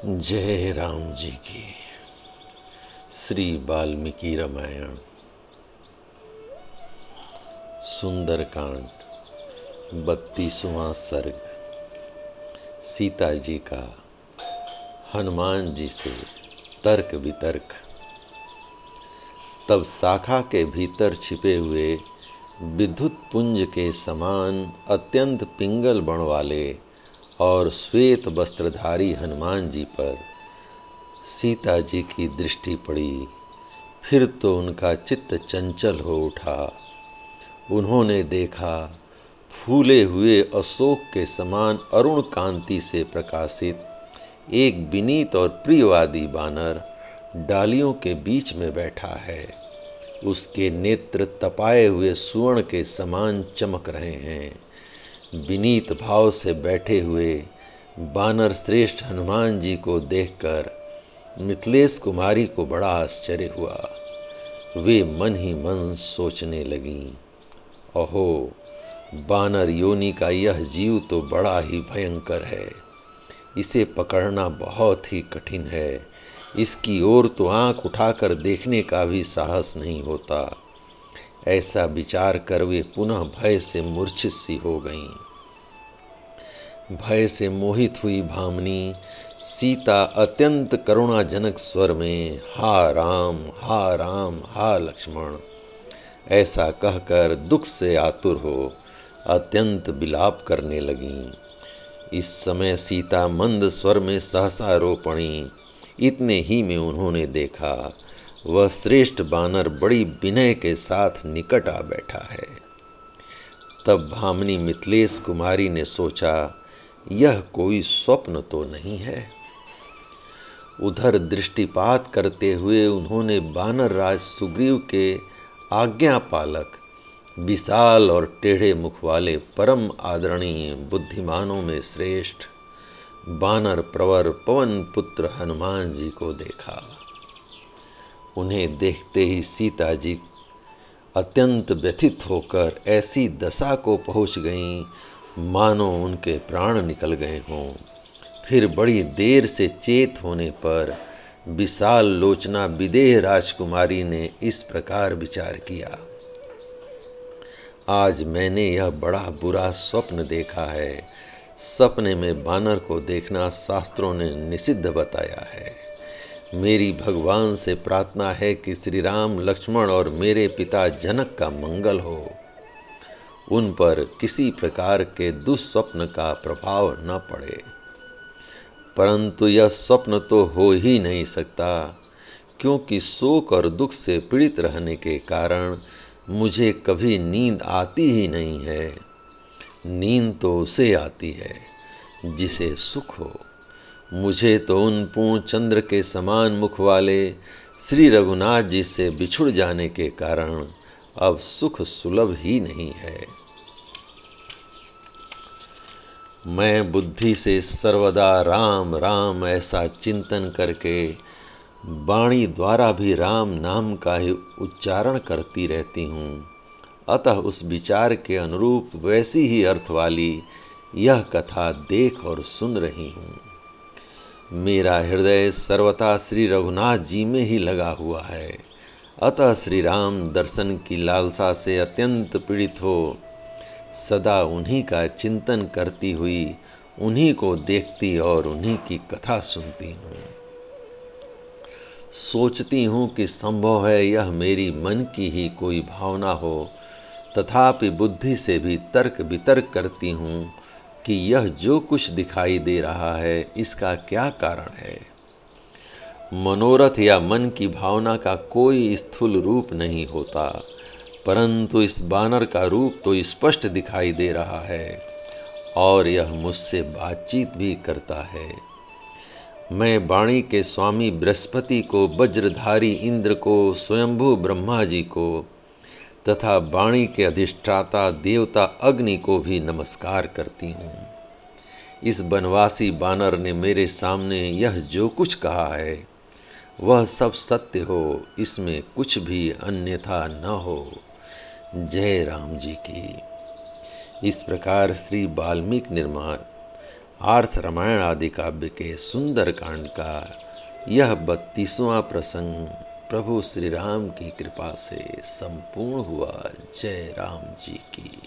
जय राम जी की। श्री वाल्मीकि रामायण सुंदरकांड 32वां सर्ग। सीता जी का हनुमान जी से तर्क वितर्क। तब शाखा के भीतर छिपे हुए विद्युत पुंज के समान अत्यंत पिंगल बण वाले और श्वेत वस्त्रधारी हनुमान जी पर सीता जी की दृष्टि पड़ी। फिर तो उनका चित्त चंचल हो उठा। उन्होंने देखा फूले हुए अशोक के समान अरुण कांति से प्रकाशित एक विनीत और प्रियवादी बानर डालियों के बीच में बैठा है। उसके नेत्र तपाए हुए सुवर्ण के समान चमक रहे हैं। विनीत भाव से बैठे हुए बानर श्रेष्ठ हनुमान जी को देखकर मिथिलेश कुमारी को बड़ा आश्चर्य हुआ। वे मन ही मन सोचने लगीं, अहो, बानर योनि का यह जीव तो बड़ा ही भयंकर है। इसे पकड़ना बहुत ही कठिन है। इसकी ओर तो आंख उठाकर देखने का भी साहस नहीं होता। ऐसा विचार कर वे पुनः भय से मूर्छित सी हो गईं। भय से मोहित हुई भामिनी सीता अत्यंत करुणाजनक स्वर में हा राम हा लक्ष्मण ऐसा कहकर दुख से आतुर हो अत्यंत विलाप करने लगीं। इस समय सीता मंद स्वर में सहसा रो पड़ी। इतने ही में उन्होंने देखा वह श्रेष्ठ बानर बड़ी विनय के साथ निकट आ बैठा है। तब भामिनी मिथिलेश कुमारी ने सोचा, यह कोई स्वप्न तो नहीं है। उधर दृष्टिपात करते हुए उन्होंने बानर राज सुग्रीव के आज्ञा पालक विशाल और टेढ़े मुख वाले परम आदरणीय बुद्धिमानों में श्रेष्ठ बानर प्रवर पवन पुत्र हनुमान जी को देखा। उन्हें देखते ही सीता जी अत्यंत व्यथित होकर ऐसी दशा को पहुंच गईं मानो उनके प्राण निकल गए हों। फिर बड़ी देर से चेत होने पर विशाल लोचना विदेह राजकुमारी ने इस प्रकार विचार किया, आज मैंने यह बड़ा बुरा स्वप्न देखा है। सपने में बानर को देखना शास्त्रों ने निषिद्ध बताया है। मेरी भगवान से प्रार्थना है कि श्री राम लक्ष्मण और मेरे पिता जनक का मंगल हो। उन पर किसी प्रकार के दुस्वप्न का प्रभाव न पड़े। परंतु यह स्वप्न तो हो ही नहीं सकता, क्योंकि शोक और दुख से पीड़ित रहने के कारण मुझे कभी नींद आती ही नहीं है। नींद तो उसे आती है जिसे सुख हो। मुझे तो उन पूर्ण चंद्र के समान मुख वाले श्री रघुनाथ जी से बिछुड़ जाने के कारण अब सुख सुलभ ही नहीं है। मैं बुद्धि से सर्वदा राम राम ऐसा चिंतन करके वाणी द्वारा भी राम नाम का ही उच्चारण करती रहती हूँ। अतः उस विचार के अनुरूप वैसी ही अर्थ वाली यह कथा देख और सुन रही हूँ। मेरा हृदय सर्वथा श्री रघुनाथ जी में ही लगा हुआ है। अतः श्री राम दर्शन की लालसा से अत्यंत पीड़ित हो सदा उन्हीं का चिंतन करती हुई उन्हीं को देखती और उन्हीं की कथा सुनती हूँ। सोचती हूँ कि संभव है यह मेरी मन की ही कोई भावना हो, तथापि बुद्धि से भी तर्क वितर्क करती हूँ कि यह जो कुछ दिखाई दे रहा है इसका क्या कारण है। मनोरथ या मन की भावना का कोई स्थूल रूप नहीं होता, परंतु इस बानर का रूप तो स्पष्ट दिखाई दे रहा है और यह मुझसे बातचीत भी करता है। मैं वाणी के स्वामी बृहस्पति को, वज्रधारी इंद्र को, स्वयंभू ब्रह्मा जी को तथा वाणी के अधिष्ठाता देवता अग्नि को भी नमस्कार करती हूँ। इस बनवासी बानर ने मेरे सामने यह जो कुछ कहा है वह सब सत्य हो, इसमें कुछ भी अन्यथा न हो। जय राम जी की। इस प्रकार श्री वाल्मीकि निर्माण आर्ष रामायण आदि काव्य के सुंदर कांड का यह 32वां प्रसंग प्रभु श्री राम की कृपा से संपूर्ण हुआ। जय राम जी की।